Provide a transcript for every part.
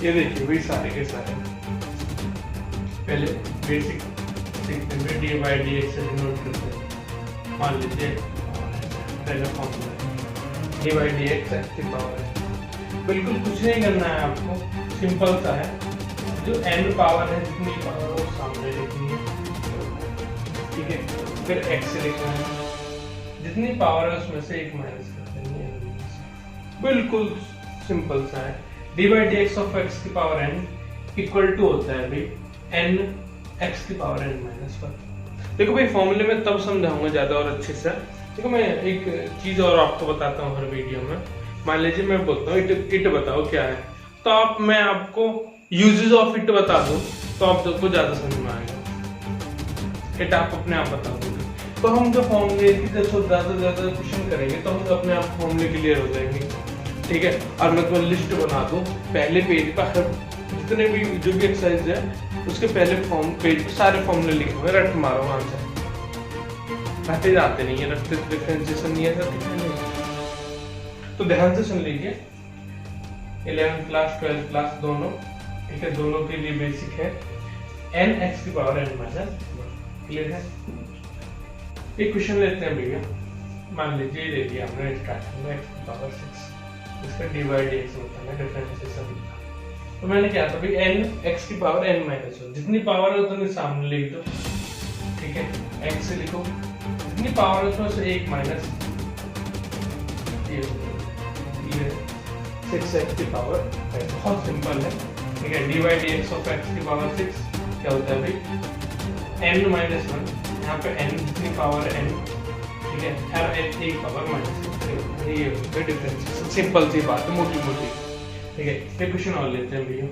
ये देखिए वही सारे के सारे पहले बेसिक सीखते हैं, डी बाई डी एक्स से डिनोट करते हैं। मान लीजिए पहला formula D by D x x की पावर है। बिल्कुल कुछ नहीं करना है आपको, सिंपल सा है। जो एन पावर है जितनी पावर वो सामने लिखनी है, ठीक है। फिर एक्स लिखना है, जितनी पावर है उसमें से एक माइनस कर देनी है। बिल्कुल सिंपल सा है। D by D x of x की पावर एन इक्वल टू होता है भाई एन एक्स की पावर एन माइनस वन। देखो भाई फॉर्मूले में तब समझाऊंगा ज्यादा और अच्छे से। देखो मैं एक चीज और आपको बताता हूँ हर वीडियो में। मान लीजिए मैं बोलता हूँ इट बताओ क्या है, तो आप मैं आपको यूजेस ऑफ इट बता दूं तो आपको ज्यादा समझ में आएगा। इट आप अपने आप बता दोगे तो हम जो फॉर्मूले की ज्यादा क्वेश्चन करेंगे तो हम अपने आप फॉर्मूले क्लियर हो जाएंगे, ठीक है। और मैं तुम्हें लिस्ट बना दूं पहले पेज पर, जितने भी जो भी एक्सरसाइज है उसके पहले पेज पर सारे फॉर्मूले लिखे हुए, रट मारो वहां से। रटे जाते नहीं है, रटते डिफरेंशिएशन नहीं है। तो ध्यान से सुन लीजिए। 11th क्लास 12th क्लास दोनों, ठीक है, दोनों के लिए बेसिक है एन एक्स की पावर एन माइनस। क्लियर है। एक क्वेश्चन लेते हैं भैया। मान लीजिए ले लिया हमने स्टार्टिंग में एक्स की पावर 6, इसका डी बाई डी एक्स होता है डिफरेंशिएशन। तो मैंने क्या था भाई एन एक्स की पावर एन माइनस वन, जितनी पावर है उतनी सामने लिख दो, ठीक है। एक्स से लिखो, जितनी पावर है उसमें से एक माइनस, ये 6 एक्स की पावर, बहुत सिंपल है, ठीक है। D by D x of x की पावर 6 क्या होता है भाई एन माइनस वन। यहाँ पे एन जितनी पावर एन, ठीक है, हर एन एक पावर माइनस, ये डिफरेंस। सिंपल सी बात है, मोटी मोटी, ठीक है। एक क्वेश्चन और लेते हैं भैया।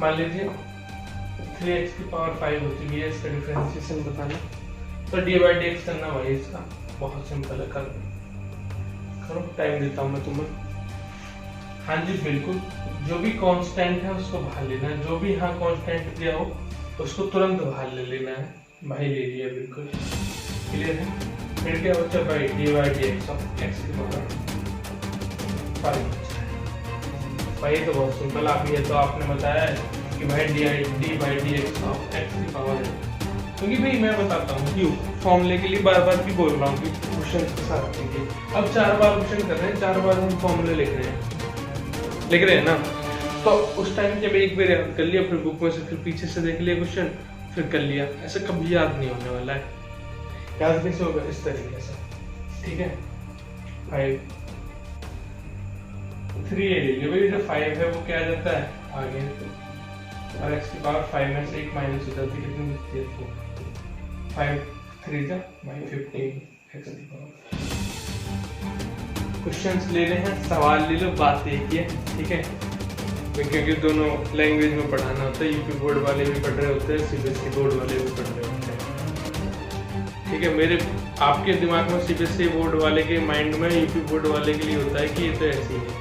मान लीजिए 3x की पावर 5 होती है, इसका डिफरेंशिएशन बताना। तो डी बाई डी एक्स करना भाई इसका बहुत सिंपल है, करो टाइम देता हूँ मैं तुम्हें। हाँ जी बिल्कुल, जो भी कांस्टेंट है उसको बाहर लेना है, जो भी यहाँ कांस्टेंट दिया हो उसको तुरंत बाहर ले लेना है। भाई ले लिया, बिल्कुल क्लियर है। फिर क्या बच्चा भाई D by D x of x की पावर 5। भाई तो बहुत सिंपल, आप ये तो आपने बताया है कि भाई D by D x of x की पावर है, क्योंकि भाई मैं बताता हूँ क्यों फॉर्मूले के लिए बार बार भी बोल रहा हूँ कि क्वेश्चन के साथ कीजिए। अब 4 बार क्वेश्चन कर रहे हैं, 4 बार हम फॉर्मूले लिख रहे हैं ना। तो उस टाइम जब एक बार याद कर लिया, फिर बुक में से फिर पीछे से देख लिया क्वेश्चन, फिर कर लिया, ऐसे कभी याद नहीं होने वाला है। याद कैसे होगा? इस तरीके से, ठीक है। 5 3 ले लीजिए भाई, जो 5 है वो क्या आ जाता है आगे, और x की पावर 5 में से एक माइनस हो जाती है, कितनी बचती है 4। 5 3 जा 15 x की पावर। क्वेश्चंस ले रहे हैं, सवाल ले लो, बात एक ही है, ठीक है। क्योंकि दोनों लैंग्वेज में पढ़ाना होता है, यूपी बोर्ड वाले भी पढ़ रहे होते हैं, सीबीएसई बोर्ड वाले भी पढ़ रहे होते हैं, ठीक है। मेरे आपके दिमाग में सीबीएसई बोर्ड वाले के माइंड में यूपी बोर्ड वाले के लिए होता है कि ये तो ऐसे ही है,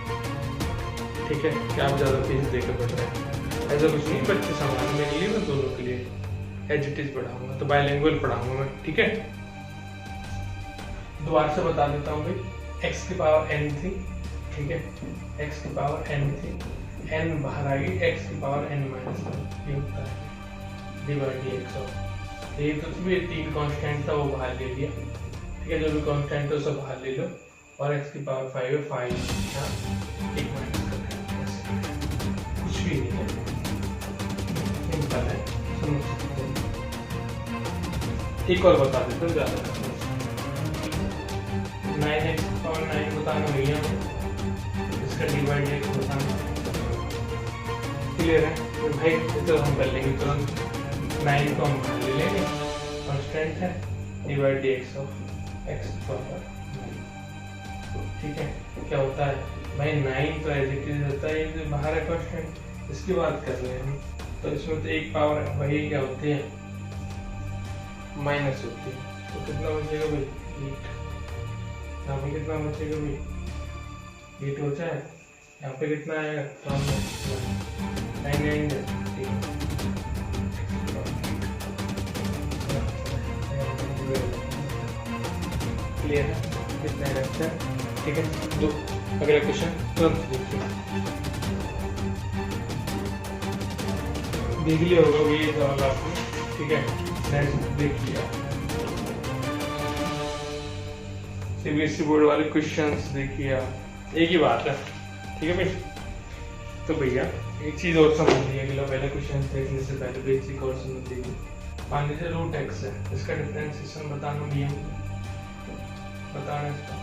ठीक है, कि आप ज्यादा फीस देकर पढ़ रहे हैं। ऐसा कुछ नहीं, बच्चे समान मेरे लिए, मैं दोनों के लिए एज इट इज पढ़ाऊंगा, तो बायलिंगुअल पढ़ाऊंगा मैं, ठीक है। दोबारा से बता देता हूँ भाई, x की पावर n थी, ठीक है, x की पावर n थी, n बाहर आ गई, x की पावर n माइनस वन, ये होता है D by D x of. ये तो भी 3 कांस्टेंट था वो बाहर ले लिया, ठीक है। जो भी कांस्टेंट है उसे बाहर ले लो, और x की पावर 5 है, 5 एक माइनस कर रहे हैं, कुछ भी नहीं है, सिंपल है, समझ सकते हैं। एक और बता देता हूँ, ज्यादा 9x की पावर 9 बताना भैया, इसका डी बाई डी एक्स बताना। क्लियर है? तो भाई तो हम कर लेंगे तुरंत, 9 को हम ले लेंगे, कांस्टेंट है D by D x of x power, ठीक है। क्या होता है भाई 9 तो एज इट इज होता है, ये बाहर है कांस्टेंट, इसकी बात कर रहे हैं हम, तो इसमें तो एक पावर है, वही क्या होती है माइनस होती है, तो कितना बचेगा भाई 8। यहाँ पे कितना बचेगा भाई 8 बचा है, यहाँ पे कितना आएगा सामने 9 क्लियर है, कितना है, ठीक है। दो अगला क्वेश्चन तुरंत देखिए। देख लिया होगा ये सवाल आपने, ठीक है, नेक्स्ट देख लिया। सीबीएसई बोर्ड वाले क्वेश्चंस देखिए, एक ही बात है, ठीक है भाई। तो भैया एक चीज और समझ लीजिए, अगला पहले क्वेश्चन देखने से पहले बेसिक और समझ लीजिए। मान लीजिए रूट एक्स है, इसका डिफरेंशिएशन बताना भी है, बताना इसका।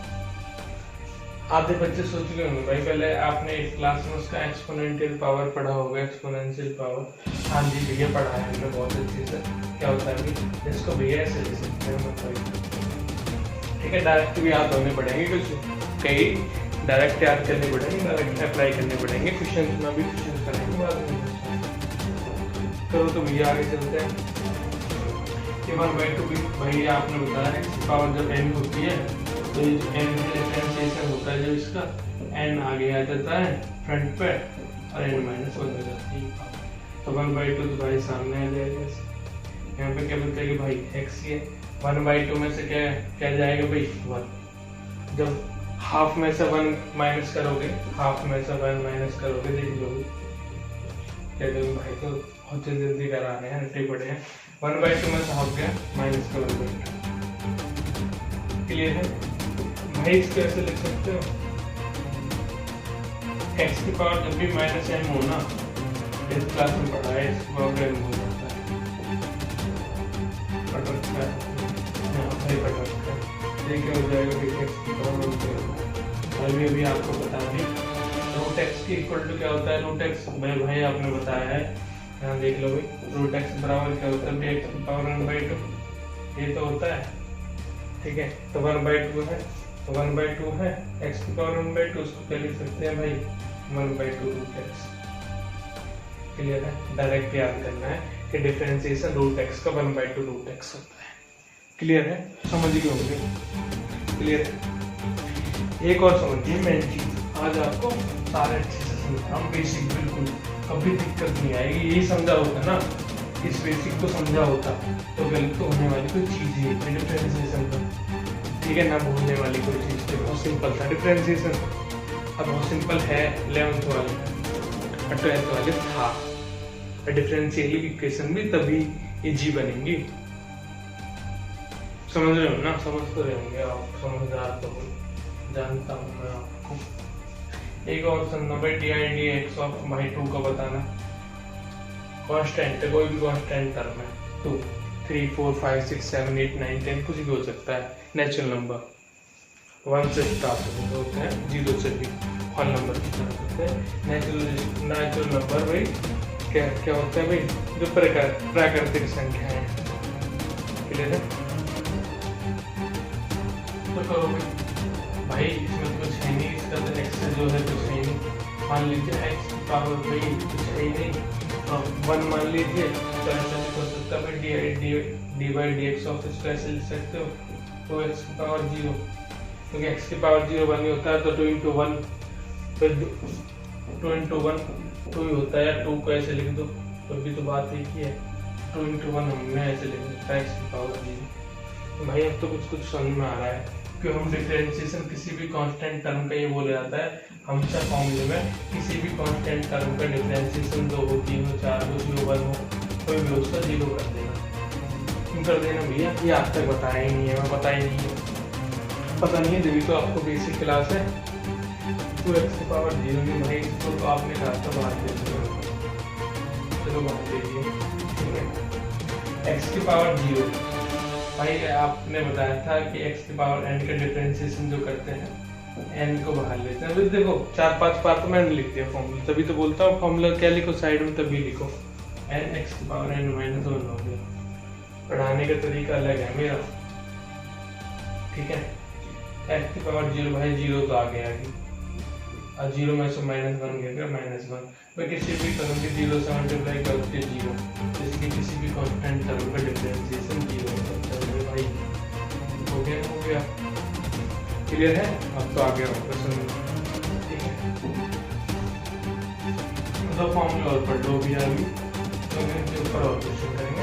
आधे बच्चे सोच रहे होंगे भाई पहले आपने एक क्लास में उसका एक्सपोनेंशियल पावर पढ़ा होगा, एक्सपोनेंशियल पावर। हाँ जी भैया पढ़ा है हमने बहुत अच्छे से। क्या होता है भाई, इसको भैया ऐसे ले सकते हैं मतलब, ठीक है। डायरेक्ट भी याद होने पड़ेंगे, कुछ कई डायरेक्ट याद करने पड़ेंगे, डायरेक्ट अप्लाई करने पड़ेंगे क्वेश्चन में भी, क्वेश्चन करेंगे बाद में। करो तो भैया आगे चलते हैं। कि 1/2 भी भाई आपने बताया एक्स पावर जब n होती है तो ये जो n का डिफरेंशिएशन होता है, जो इसका n आगे आ जाता है फ्रंट पे और n -1 हो जाती है। तो 1/2 तो भाई सामने आ जाएगा। यहाँ पे क्या बोलते हैं कि भाई x ही है, 1/2 में से क्या जाएगा भाई 1। जब हाफ में से 1 माइनस करोगे, हाफ में से 1 माइनस करोगे, देख लो क्या करोगे भाई, तो बहुत जल्दी करा रहे हैं, हटे पड़े हैं। 1/2 में से हाफ गया, माइनस का 1/2। क्लियर है भाई, इसको ऐसे लिख सकते हो, x की पावर जब भी -m हो ना, इस क्लास में पढ़ा है, x की पावर m हो जाता है, पढ़ रखा है, भाई पढ़ रखा है, देखिए हो जाएगा कि x की पावर m। अभी आपको बता दें रूट x की इक्वल टू क्या होता है, रूट x भाई आपने बताया है, यहाँ देख लो भाई, रूट x बराबर क्या होता है, x की पावर 1/2, ये तो होता है, ठीक है। तो 1/2 है, तो 1/2 है, x की पावर 1/2, उसको क्या लिख सकते हैं भाई 1/2 रूट x। क्लियर है, डायरेक्ट याद करना है कि डिफरेंशिएशन रूट x का 1/2 रूट x होता है। क्लियर है, समझ गए होंगे, क्लियर है। एक और समझिए मेन चीज, आज आपको सारे अच्छे से समझा, बेसिक बिल्कुल कभी दिक्कत नहीं आएगी। यही समझा होता ना, इस बेसिक को समझा होता तो गलत तो होने वाली कोई चीज ही डिफरेंशिएशन का, ठीक है ना, भूलने वाली कोई चीज थी। बहुत सिंपल था डिफरेंशिएशन, अब बहुत सिंपल है 11th वाले और 12th वाले था। डिफरेंशियल इक्वेशन भी तभी इजी बनेंगी, समझ रहे हो ना, समझ तो रहे होंगे आप, समझदार तो हो, जानता हूँ मैं आपको। एक और समझना भाई, dx ऑफ भाई 2 का बताना, कांस्टेंट है, कोई भी कांस्टेंट टर्म है, 2 3 4 5 6 7 8 9 10 कुछ भी हो सकता है, नेचुरल नंबर 1 से स्टार्ट होते हैं, 0 से भी होल नंबर स्टार्ट होते हैं। नेचुरल नंबर भाई क्या होता है भाई, जो प्राकृतिक संख्या है। क्लियर है, तो करो भाई इसमें कुछ है नहीं, इसका तो x जो है कुछ है नहीं। मान लीजिए x की पावर भाई कुछ है ही नहीं, 1 मान लीजिए, तो ऐसा लिख सकता है dy/dx ऑफ इसको ऐसे लिख सकते हो, तो x की पावर 0, क्योंकि x की पावर 0 1 ही होता है, तो 2 × 1, फिर 2 × 1 2 ही होता है, 2 को ऐसे लिख दो, तो भी तो बात एक ही है, 2 × 1 हमने ऐसे लिख सकता है x की पावर 0। भाई अब तो कुछ समझ में आ रहा है कि हम डिफरेंशिएशन किसी भी कांस्टेंट टर्म का ये बोला जाता है, हमेशा फॉर्मूले में किसी भी कांस्टेंट टर्म का डिफरेंशिएशन 2 हो 3 हो 4 हो 0 1 हो, कोई भी उसका 0 कर देना। क्यों कर देना भैया, ये आज तक बताया ही नहीं है, मैं पता ही नहीं है, पता नहीं है, जब तो आपको बेसिक क्लास है। 2x की पावर 0 नहीं भाई, इसको तो आपने कहा था बाहर दे दिया, चलो बाहर दे दिए, ठीक है। x की पावर 0 भाई आपने बताया था कि x की पावर n का डिफरेंशिएशन जो करते हैं n को बाहर लेते हैं। देखो 4-5 बार तो मैंने लिख दिया फॉर्मूला, तभी तो बोलता हूँ फॉर्मूला क्या लिखो साइड में, तभी लिखो n x की पावर n - 1 हो गया। पढ़ाने का तरीका अलग है मेरा, ठीक है। x की पावर 0 भाई 0 तो आ गया, और 0 में से -1 गया, -1 मैं किसी भी टर्म की 0 से मल्टीप्लाई करके 0, इसलिए किसी भी कांस्टेंट टर्म का डिफरेंशिएशन 0 होता है भाई। हो गया, क्लियर है, अब तो आ गया क्वेश्चन, ठीक है। तो फॉर्मूला और पढ़ लो भी अभी, तो इसके ऊपर और क्वेश्चन करेंगे,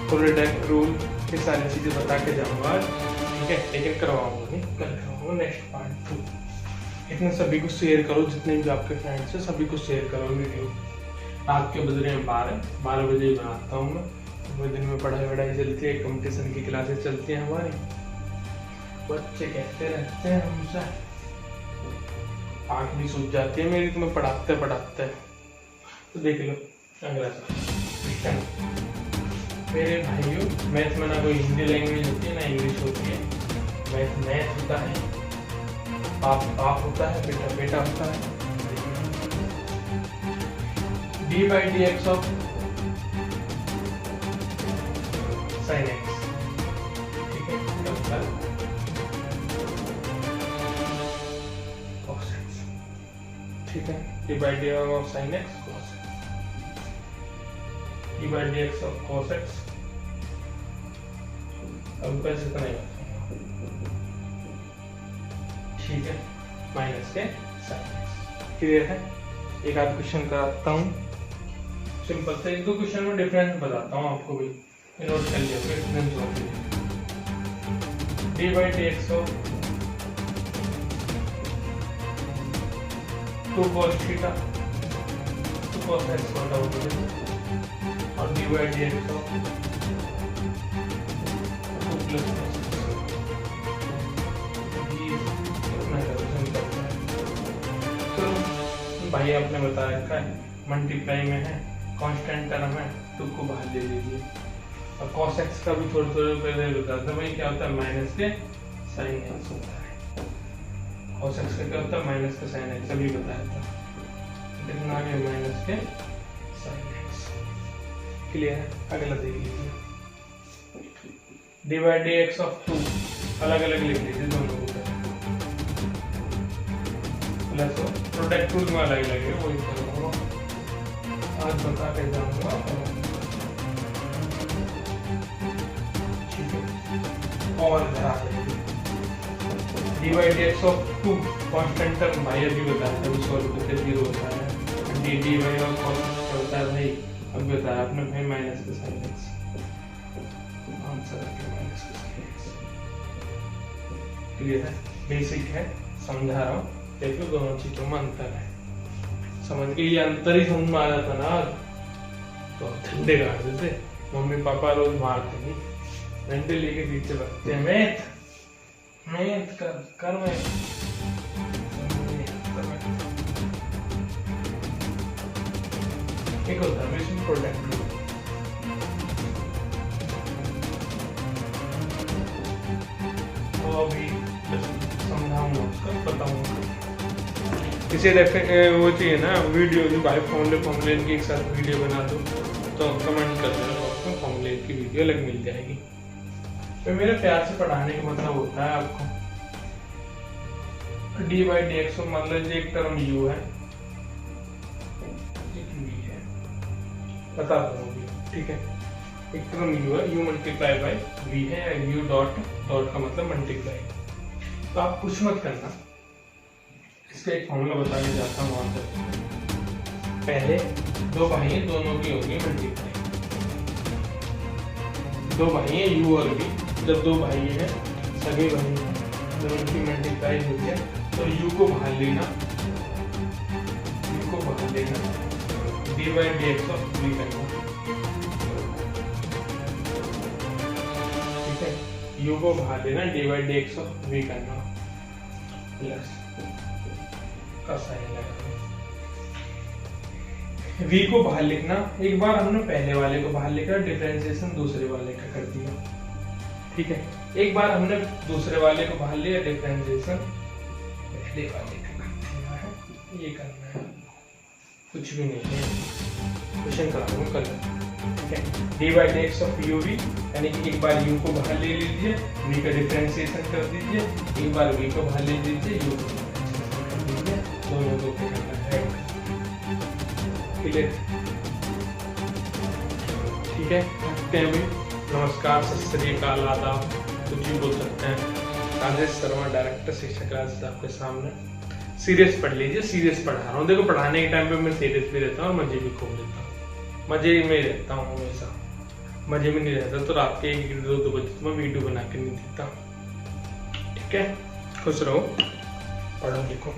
तो रिडक्ट रूल ये सारी चीजें बता के जाऊंगा, ठीक है, लेकिन करवाऊंगा नहीं, कल करवाऊंगा नेक्स्ट पार्ट 2। इतने सभी को शेयर करो, जितने भी आपके फ्रेंड्स हैं सभी को शेयर करो वीडियो, रात के बज रहे हैं 12 बजे ही बनाता हूँ मैं। पूरे दिन में पढ़ाई चलती है, कंपटीशन की क्लासेस चलती हैं हमारी। बच्चे कहते रहते हैं हमसे, आँख भी सूझ जाती है मेरी तुम्हें पढ़ाते पढ़ाते। तो देख लो अगला सवाल। मेरे भाइयों, मैथ में ना कोई हिंदी लैंग्वेज होती है ना इंग्लिश होती है। मैथ होता है, बाप होता है, बेटा होता है। d/dx ऑफ sin x, ठीक है, cos x, ठीक है, d/dx of sin x cos x, d/dx of cos x। अब कैसे इतना ही, ठीक है, माइनस के sin x। क्लियर है? एक आध क्वेश्चन कराता हूँ सिंपल से, 1-2 क्वेश्चन में डिफरेंस बताता हूँ आपको भी, नोट कर लिया डिफरेंस होती है। d/dx of 2 cos theta 2 cos x बटा और d/dx ऑफ 2 प्लस भाई आपने बता रखा है मल्टीप्लाई में है, कांस्टेंट टर्म है, 2 को बाहर ले लीजिए। और cos x का भी थोड़ा पहले बताता भाई क्या होता है, माइनस के sin x होता है। cos x का क्या होता है, माइनस के sin x, अभी बताया था। कितना आ गया, माइनस के sin x। क्लियर है? अगला देख लीजिए, d/dx ऑफ 2 अलग अलग लिख लीजिए दोनों को, प्लस प्रोडक्ट टूल में अलग अलग है, वही करूँगा आज बता के जाऊँगा। ठीक है, और d/dx ऑफ 2 कांस्टेंट टर्म भाई अभी बताया था, सॉल्व करके 0 होता है। dy और cos क्या होता है भाई, अब बताया आपने भाई, माइनस के sin x। आंसर है माइनस के sin x। क्लियर है? बेसिक है, समझा रहा हूँ, देखो दोनों चीजों में अंतर है। समझ के ये अंतर ही समझ में आ जाता ना तो ठंडे गाड़ देते। मम्मी पापा रोज मारते नहीं, डंडे लेके पीछे रखते हैं, मैथ कर मैथ। एक होता है मिशन प्रोडक्ट, तो अभी समझाऊंगा उसका, बताऊंगा। इसे वो चाहिए ना वीडियो की भाई, फॉर्मूले की एक साथ वीडियो बना दो तो कमेंट कर देना, आपको फॉर्मूले की वीडियो अलग मिल जाएगी। तो मेरे प्यार से पढ़ाने का मतलब होता है आपको d/dx को, मान लीजिए एक टर्म u है, एक v है, बता दो, ठीक है, एक टर्म u है, u मल्टीप्लाई बाय v है, u डॉट का मतलब मल्टीप्लाई। तो आप कुछ मत करना, इसका एक फॉर्मूला बता के जाता हूँ वहां से। पहले 2 भाई हैं, दोनों की होगी मल्टीप्लाई। 2 भाई हैं u और v, जब 2 भाई हैं सगे भाई हैं, जब उनकी मल्टीप्लाई होती है तो u को बाहर लेना, d/dx ऑफ v करना, ठीक है, u को बाहर लेना, d/dx ऑफ v करना, प्लस का साइन लगाना, v को बाहर लिखना। एक बार हमने पहले वाले को बाहर लिखा, डिफरेंशिएशन दूसरे वाले का कर दिया, ठीक है। एक बार हमने दूसरे वाले को बाहर लिया, डिफरेंशिएशन पहले वाले का करना है, ये करना है, कुछ भी नहीं है, क्वेश्चन कराऊंगा कल, ठीक है। d/dx ऑफ uv, यानी कि एक बार u को बाहर ले लीजिए, v का डिफरेंशिएशन कर दीजिए, एक बार v को बाहर ले लीजिए, u को दोनों को करना है, क्लियर? ठीक है, रखते हैं भाई, नमस्कार, सत श्री अकाल, आदाब, कुछ भी बोल सकते हैं। राजेश शर्मा, डायरेक्टर शिक्षा क्लास आपके सामने। सीरियस पढ़ लीजिए, सीरियस पढ़ा रहा हूँ, देखो पढ़ाने के टाइम पे मैं सीरियस भी रहता हूँ, मजे भी खूब लेता हूँ, मजे में रहता हूँ हमेशा, मजे में नहीं रहता तो रात के 1-2 बजे तो मैं वीडियो बना के नहीं देता, ठीक है। खुश रहो, पढ़ो लिखो।